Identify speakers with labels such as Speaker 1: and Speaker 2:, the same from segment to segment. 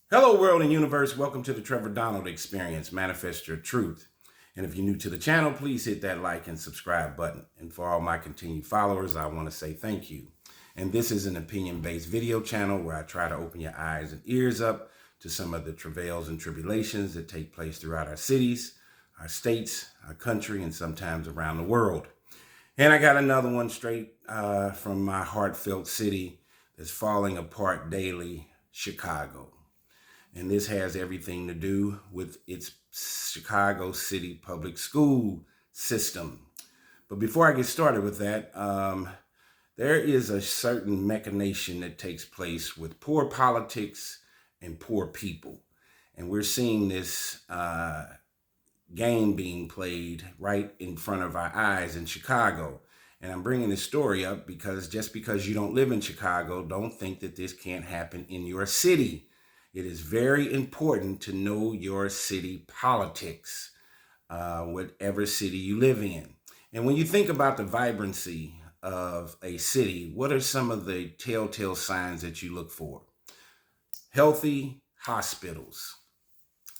Speaker 1: Hello, world and universe. Welcome to the Trevor Donald Experience. Manifest your truth. And if you're new to the channel, please hit that like and subscribe button. And for all my continued followers, I want to say thank you. And this is an opinion-based video channel where I try to open your eyes and ears up to some of the travails and tribulations that take place throughout our cities, our states, our country, and sometimes around the world. And I got another one straight from my heartfelt city that's falling apart daily, Chicago. And this has everything to do with its Chicago City public school system. But before I get started with that, there is a certain machination that takes place with poor politics and poor people. And we're seeing this game being played right in front of our eyes in Chicago. And I'm bringing this story up because just because you don't live in Chicago, don't think that this can't happen in your city. It is very important to know your city politics, whatever city you live in. And when you think about the vibrancy of a city, what are some of the telltale signs that you look for? Healthy hospitals,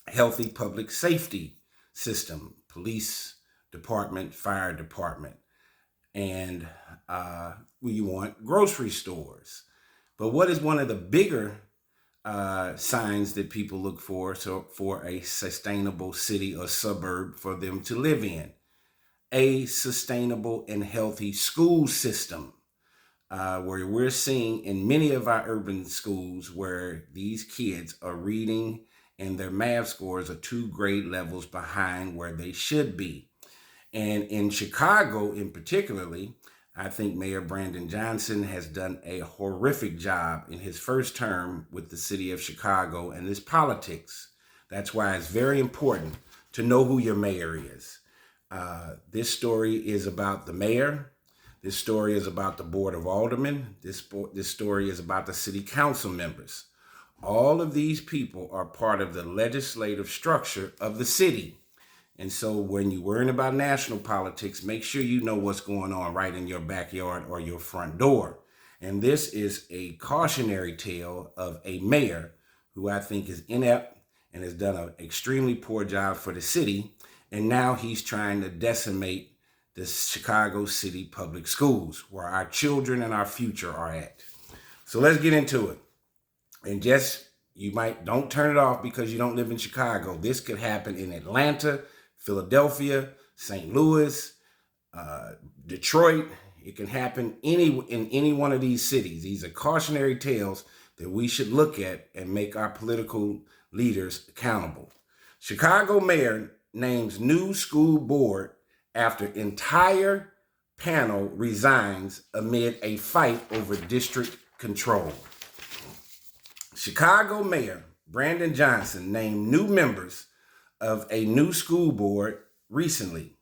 Speaker 1: healthy public safety system, police department, fire department, and you want grocery stores. But what is one of the bigger signs that people look for for a sustainable city or suburb for them to live in? A sustainable and healthy school system, where we're seeing in many of our urban schools where these kids are reading and their math scores are 2 grade levels behind where they should be. And in Chicago in particularly, I think Mayor Brandon Johnson has done a horrific job in his first term with the city of Chicago and his politics. That's why it's very important to know who your mayor is. This story is about the mayor. This story is about the board of aldermen. This story is about the city council members. All of these people are part of the legislative structure of the city. And so when you're worrying about national politics, make sure you know what's going on right in your backyard or your front door. And this is a cautionary tale of a mayor who I think is inept and has done an extremely poor job for the city. And now he's trying to decimate the Chicago City public schools, where our children and our future are at. So let's get into it. And don't turn it off because you don't live in Chicago. This could happen in Atlanta, Philadelphia, St. Louis, Detroit. It can happen in any one of these cities. These are cautionary tales that we should look at and make our political leaders accountable. Chicago mayor names new school board after entire panel resigns amid a fight over district control. Chicago Mayor Brandon Johnson named new members of a new school board recently,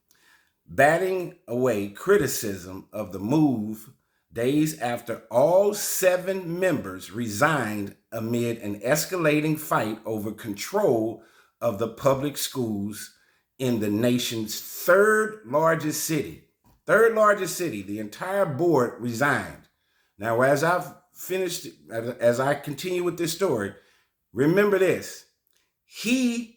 Speaker 1: batting away criticism of the move days after all 7 members resigned amid an escalating fight over control of the public schools in the nation's third largest city. The entire board resigned. Now, as I continue with this story, remember this: he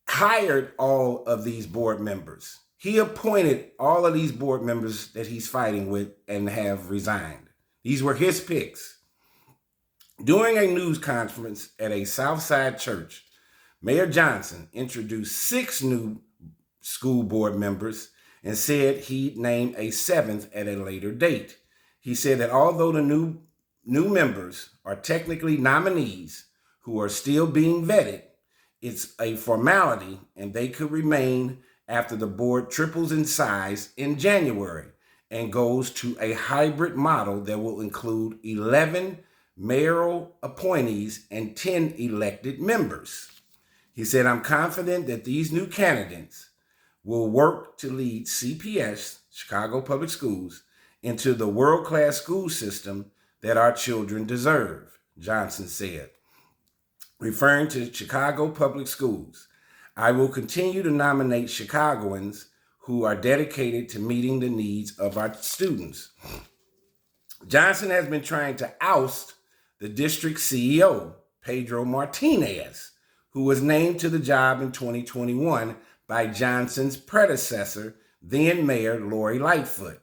Speaker 1: hired all of these board members. He appointed all of these board members that he's fighting with and have resigned. These were his picks. During a news conference at a Southside church, Mayor Johnson introduced 6 new school board members and said he'd name a 7th at a later date. He said that although the new members are technically nominees who are still being vetted, it's a formality and they could remain after the board triples in size in January and goes to a hybrid model that will include 11 mayoral appointees and 10 elected members. He said, "I'm confident that these new candidates will work to lead CPS, Chicago Public Schools, into the world-class school system that our children deserve," Johnson said. Referring to Chicago Public Schools, "I will continue to nominate Chicagoans who are dedicated to meeting the needs of our students." Johnson has been trying to oust the district CEO, Pedro Martinez, who was named to the job in 2021 by Johnson's predecessor, then Mayor Lori Lightfoot.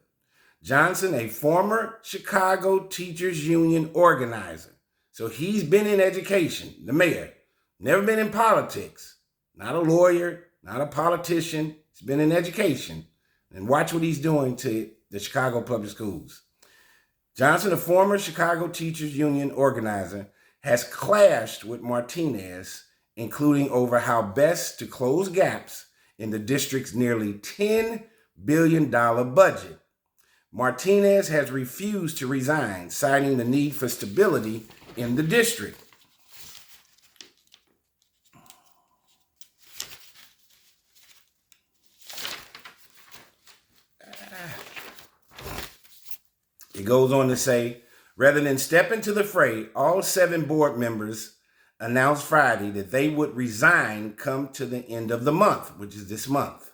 Speaker 1: Johnson, a former Chicago Teachers Union organizer. So he's been in education, the mayor, never been in politics, not a lawyer, not a politician. He's been in education. And watch what he's doing to the Chicago public schools. Johnson, a former Chicago Teachers Union organizer, has clashed with Martinez, including over how best to close gaps in the district's nearly $10 billion budget. Martinez has refused to resign, citing the need for stability in the district. It goes on to say, rather than step into the fray, all 7 board members announced Friday that they would resign come to the end of the month, which is this month.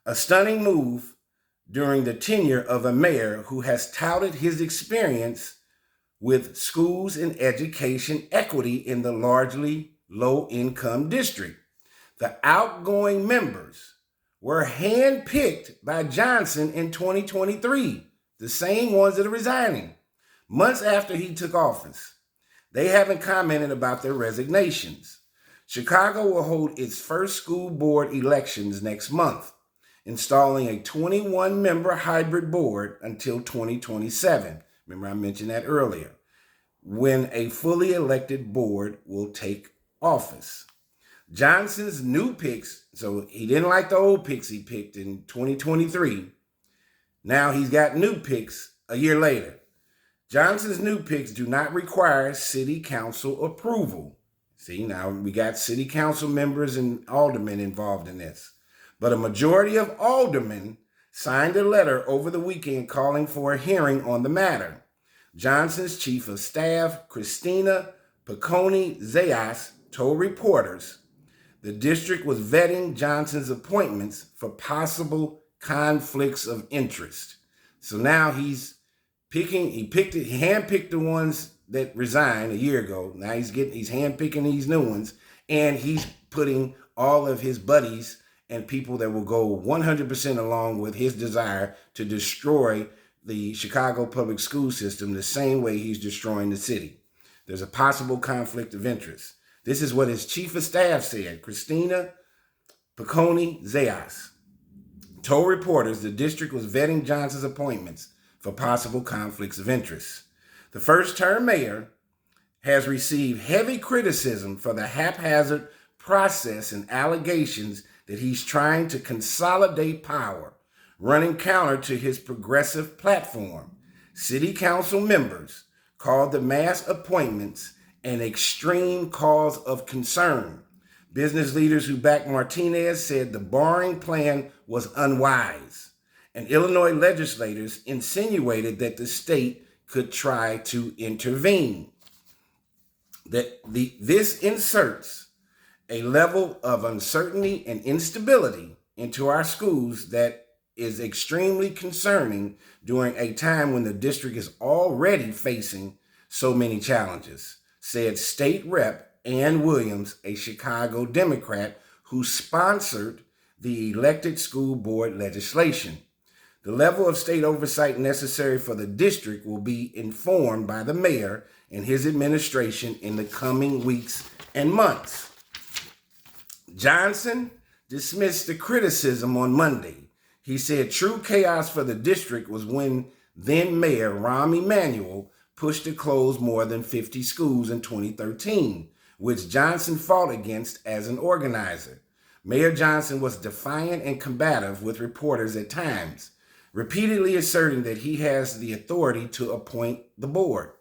Speaker 1: A stunning move during the tenure of a mayor who has touted his experience with schools and education equity in the largely low-income district. The outgoing members were handpicked by Johnson in 2023, the same ones that are resigning, months after he took office. They haven't commented about their resignations. Chicago will hold its first school board elections next month, installing a 21-member hybrid board until 2027. Remember, I mentioned that earlier, when a fully elected board will take office. Johnson's new picks, so he didn't like the old picks he picked in 2023. Now he's got new picks a year later. Johnson's new picks do not require city council approval. See, now we got city council members and aldermen involved in this. But a majority of aldermen signed a letter over the weekend calling for a hearing on the matter. Johnson's chief of staff, Christina Piccone-Zayas, told reporters the district was vetting Johnson's appointments for possible conflicts of interest. So now he handpicked the ones that resigned a year ago. Now he's handpicking these new ones, and he's putting all of his buddies and people that will go 100% along with his desire to destroy the Chicago public school system the same way he's destroying the city. There's a possible conflict of interest. This is what his chief of staff said, Christina Piccone-Zayas, told reporters the district was vetting Johnson's appointments for possible conflicts of interest. The first-term mayor has received heavy criticism for the haphazard process and allegations that he's trying to consolidate power, running counter to his progressive platform. City council members called the mass appointments an extreme cause of concern. Business leaders who backed Martinez said the barring plan was unwise, and Illinois legislators insinuated that the state could try to intervene. This inserts a level of uncertainty and instability into our schools that is extremely concerning during a time when the district is already facing so many challenges, said State Rep Ann Williams, a Chicago Democrat who sponsored the elected school board legislation. The level of state oversight necessary for the district will be informed by the mayor and his administration in the coming weeks and months. Johnson dismissed the criticism on Monday. He said true chaos for the district was when then Mayor Rahm Emanuel pushed to close more than 50 schools in 2013, which Johnson fought against as an organizer. Mayor Johnson was defiant and combative with reporters at times, repeatedly asserting that he has the authority to appoint the board.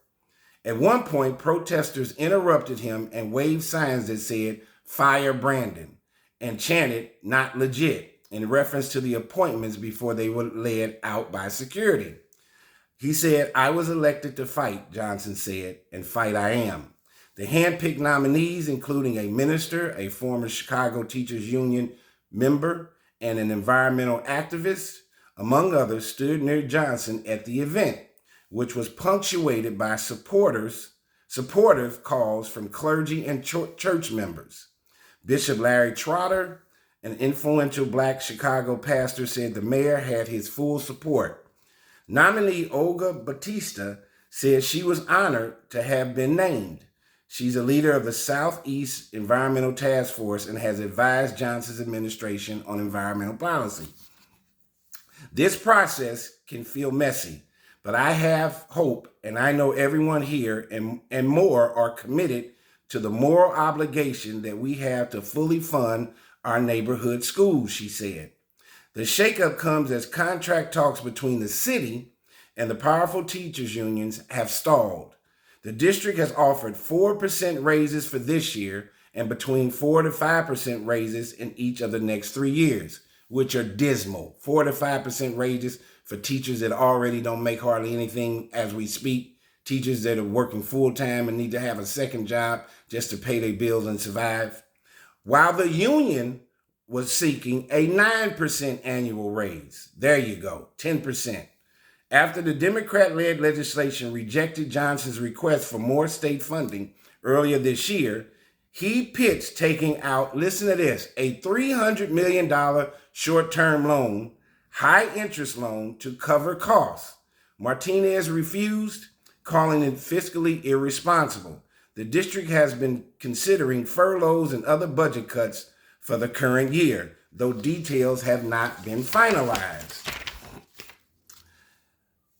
Speaker 1: At one point, protesters interrupted him and waved signs that said, "Fire Brandon," and chanted, "Not legit," in reference to the appointments before they were led out by security. He said, "I was elected to fight," Johnson said, "and fight I am." The handpicked nominees, including a minister, a former Chicago Teachers Union member, and an environmental activist, among others, stood near Johnson at the event, which was punctuated by supporters supportive calls from clergy and church members. Bishop Larry Trotter, an influential Black Chicago pastor, said the mayor had his full support. Nominee Olga Batista said she was honored to have been named. She's a leader of the Southeast Environmental Task Force and has advised Johnson's administration on environmental policy. This process can feel messy, but I have hope, and I know everyone here and more are committed to the moral obligation that we have to fully fund our neighborhood schools, she said. The shakeup comes as contract talks between the city and the powerful teachers unions have stalled. The district has offered 4% raises for this year and between 4 to 5% raises in each of the next 3 years, which are dismal. 4 to 5% raises for teachers that already don't make hardly anything as we speak. Teachers that are working full time and need to have a second job just to pay their bills and survive. While the union was seeking a 9% annual raise. There you go, 10%. After the Democrat-led legislation rejected Johnson's request for more state funding earlier this year, he pitched taking out, listen to this, a $300 million short-term loan, high-interest loan to cover costs. Martinez refused, calling it fiscally irresponsible. The district has been considering furloughs and other budget cuts for the current year, though details have not been finalized.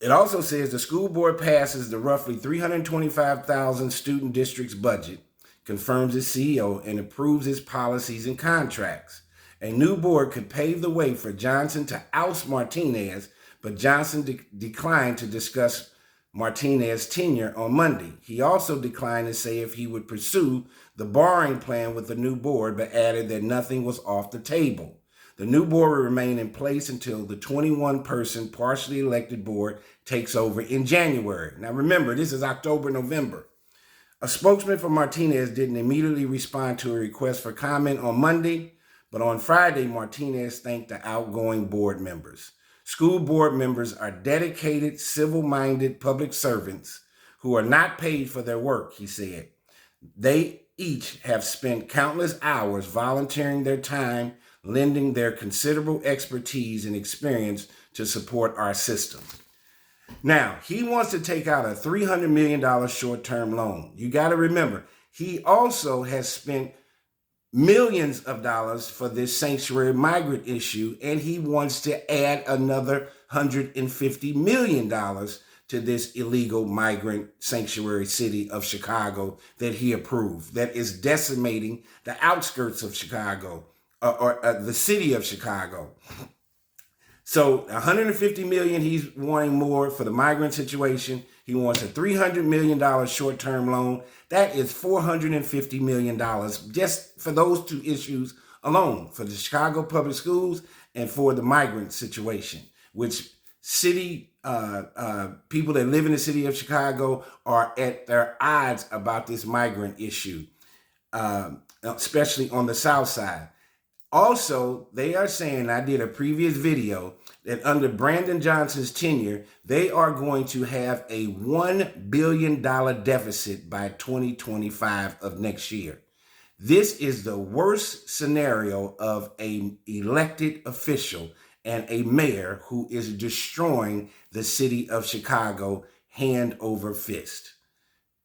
Speaker 1: It also says the school board passes the roughly 325,000 student district's budget, confirms its CEO, and approves its policies and contracts. A new board could pave the way for Johnson to oust Martinez, but Johnson declined to discuss Martinez's tenure on Monday. He also declined to say if he would pursue the borrowing plan with the new board, but added that nothing was off the table. The new board will remain in place until the 21-person partially elected board takes over in January. Now remember, this is October, November. A spokesman for Martinez didn't immediately respond to a request for comment on Monday, but on Friday, Martinez thanked the outgoing board members. School board members are dedicated, civil-minded public servants who are not paid for their work, he said. They each have spent countless hours volunteering their time, lending their considerable expertise and experience to support our system. Now, he wants to take out a $300 million short-term loan. You got to remember, he also has spent millions of dollars for this sanctuary migrant issue, and he wants to add another $150 million to this illegal migrant sanctuary city of Chicago that he approved, that is decimating the outskirts of Chicago, or the city of Chicago. So $150 million, he's wanting more for the migrant situation. He wants a $300 million short-term loan. That is $450 million just for those two issues alone, for the Chicago public schools and for the migrant situation, which city people that live in the city of Chicago are at their odds about this migrant issue, especially on the south side. Also, they are saying, I did a previous video, that under Brandon Johnson's tenure, they are going to have a $1 billion deficit by 2025 of next year. This is the worst scenario of an elected official and a mayor who is destroying the city of Chicago hand over fist.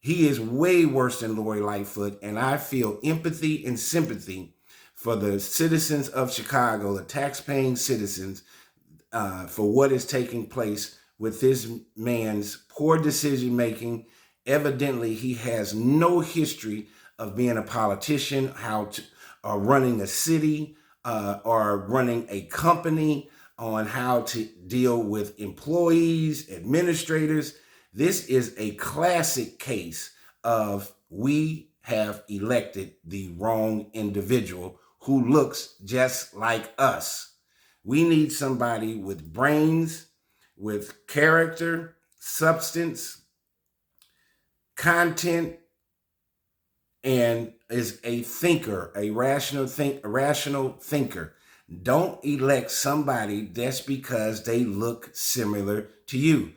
Speaker 1: He is way worse than Lori Lightfoot, and I feel empathy and sympathy for the citizens of Chicago, the tax-paying citizens, for what is taking place with this man's poor decision-making. Evidently, he has no history of being a politician, running a city, or running a company, on how to deal with employees, administrators. This is a classic case of we have elected the wrong individual who looks just like us. We need somebody with brains, with character, substance, content, and is a thinker, a rational thinker. Don't elect somebody just because they look similar to you.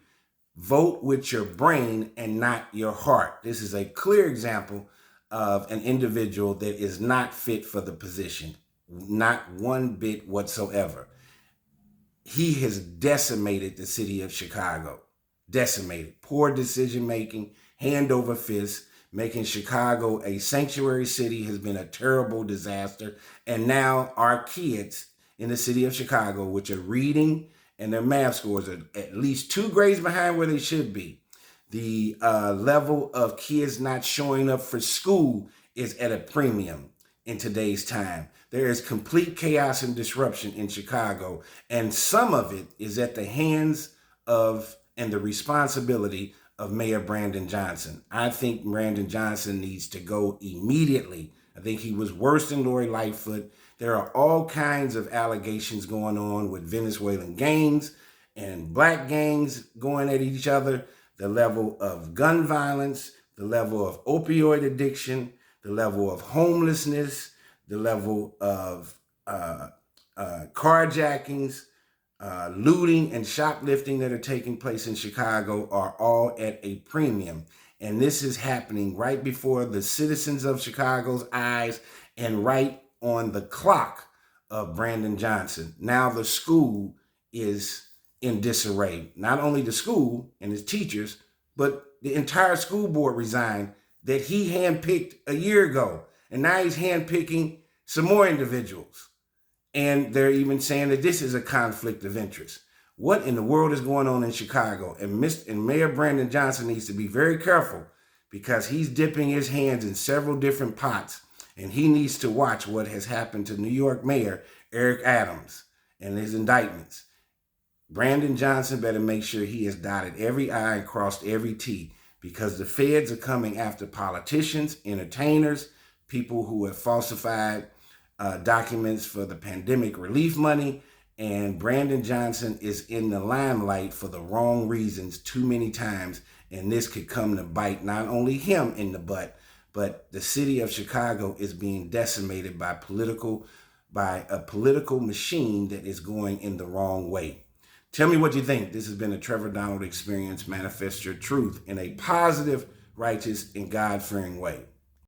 Speaker 1: Vote with your brain and not your heart. This is a clear example of an individual that is not fit for the position, not one bit whatsoever. He has decimated the city of Chicago. Decimated. Poor decision making, hand over fist, making Chicago a sanctuary city has been a terrible disaster. And now our kids in the city of Chicago, which are reading and their math scores are at least 2 grades behind where they should be. The level of kids not showing up for school is at a premium in today's time. There is complete chaos and disruption in Chicago, and some of it is at the hands of and the responsibility of Mayor Brandon Johnson. I think Brandon Johnson needs to go immediately. I think he was worse than Lori Lightfoot. There are all kinds of allegations going on with Venezuelan gangs and black gangs going at each other. The level of gun violence, the level of opioid addiction, the level of homelessness, the level of carjackings, looting and shoplifting that are taking place in Chicago are all at a premium. And this is happening right before the citizens of Chicago's eyes and right on the clock of Brandon Johnson. Now the school is in disarray. Not only the school and its teachers, but the entire school board resigned that he handpicked a year ago. And now he's handpicking some more individuals. And they're even saying that this is a conflict of interest. What in the world is going on in Chicago? And Mayor Brandon Johnson needs to be very careful because he's dipping his hands in several different pots. And he needs to watch what has happened to New York Mayor Eric Adams and his indictments. Brandon Johnson better make sure he has dotted every I and crossed every T, because the feds are coming after politicians, entertainers, people who have falsified documents for the pandemic relief money. And Brandon Johnson is in the limelight for the wrong reasons too many times. And this could come to bite not only him in the butt, but the city of Chicago is being decimated by a political machine that is going in the wrong way. Tell me what you think. This has been a Trevor Donald Experience. Manifest your truth in a positive, righteous, and God-fearing way.